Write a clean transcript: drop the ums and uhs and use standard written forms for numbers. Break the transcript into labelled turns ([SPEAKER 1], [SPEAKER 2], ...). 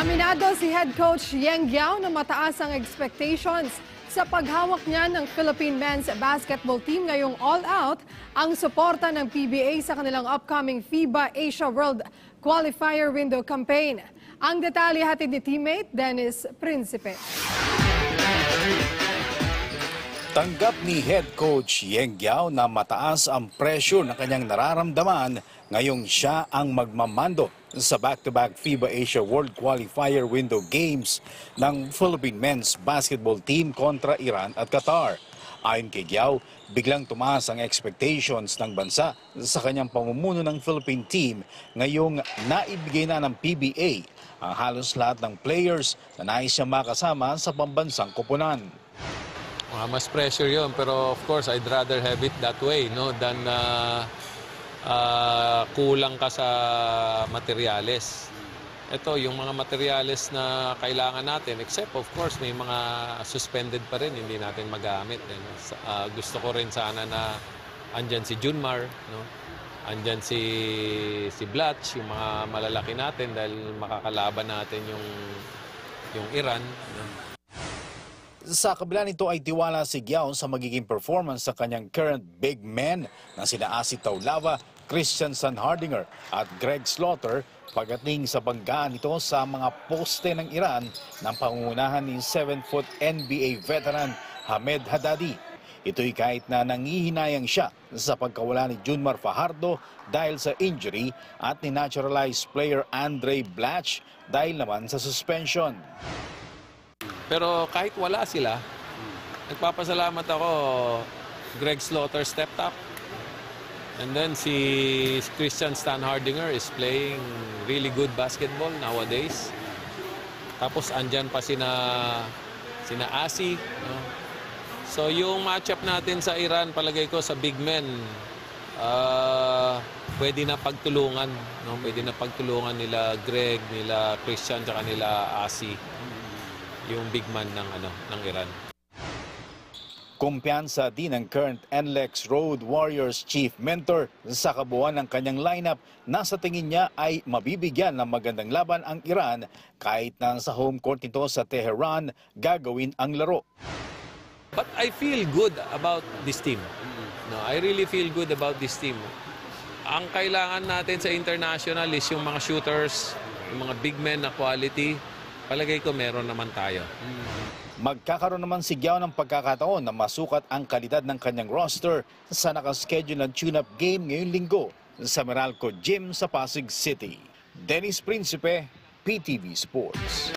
[SPEAKER 1] Aminado si head coach Yeng Guiao na mataas ang expectations sa paghawak niya ng Philippine men's basketball team ngayong all-out ang suporta ng PBA sa kanilang upcoming FIBA Asia World Qualifier Window campaign. Ang detalye hatid ni teammate Dennis Principe.
[SPEAKER 2] Tanggap ni head coach Yeng Guiao na mataas ang presyo na kanyang nararamdaman ngayong siya ang magmamando sa back-to-back FIBA Asia World Qualifier Window Games ng Philippine men's basketball team kontra Iran at Qatar. Ayon kay Guiao, biglang tumaas ang expectations ng bansa sa kanyang pamumuno ng Philippine team ngayong naibigay na ng PBA ang halos lahat ng players na nais siyang makasama sa pambansang koponan.
[SPEAKER 3] Mas pressure yon, pero of course I'd rather have it that way, no, than kulang ka sa materyales. Ito yung mga materyales na kailangan natin, except of course may mga suspended pa rin, hindi natin magamit. Gusto ko rin sana na andyan si Junmar, no? Andyan si Blatch, yung mga malalaki natin dahil makakalaban natin yung Iran, no?
[SPEAKER 2] Sa kabila nito ay tiwala si Guiao sa magiging performance sa kanyang current big men na sina Asi Taulava, Christian Sanhardinger at Greg Slaughter pagdating sa banggaan nito sa mga poste ng Iran ng pangungunahan ni 7-foot NBA veteran Hamed Haddadi. Ito'y kahit na nangihinayang siya sa pagkawala ni Junmar Fajardo dahil sa injury at ni naturalized player Andre Blatch dahil naman sa suspension.
[SPEAKER 3] Pero kahit wala sila, nagpapasalamat ako, Greg Slaughter stepped up. And then si Christian Sanhardinger is playing really good basketball nowadays. Tapos andyan pa sina Asi. No? So yung matchup natin sa Iran, palagay ko sa big men, pwede na pagtulungan. No? Pwede na pagtulungan nila Greg, nila Christian, tsaka nila Asi. Yung big man ng Iran.
[SPEAKER 2] Kumpiyansa din ang current NLEX Road Warriors chief mentor sa kabuuan ng kanyang lineup na sa tingin niya ay mabibigyan ng magandang laban ang Iran kahit na sa home court nito sa Tehran gagawin ang laro.
[SPEAKER 3] But I feel good about this team. No, I really feel good about this team. Ang kailangan natin sa international is yung mga shooters, yung mga big men na quality. Palagay ko meron naman tayo.
[SPEAKER 2] Magkakaroon naman si Guiao ng pagkakataon na masukat ang kalidad ng kanyang roster sa nakaschedule na tune-up game ngayong linggo sa Meralco Gym sa Pasig City. Dennis Principe, PTV Sports.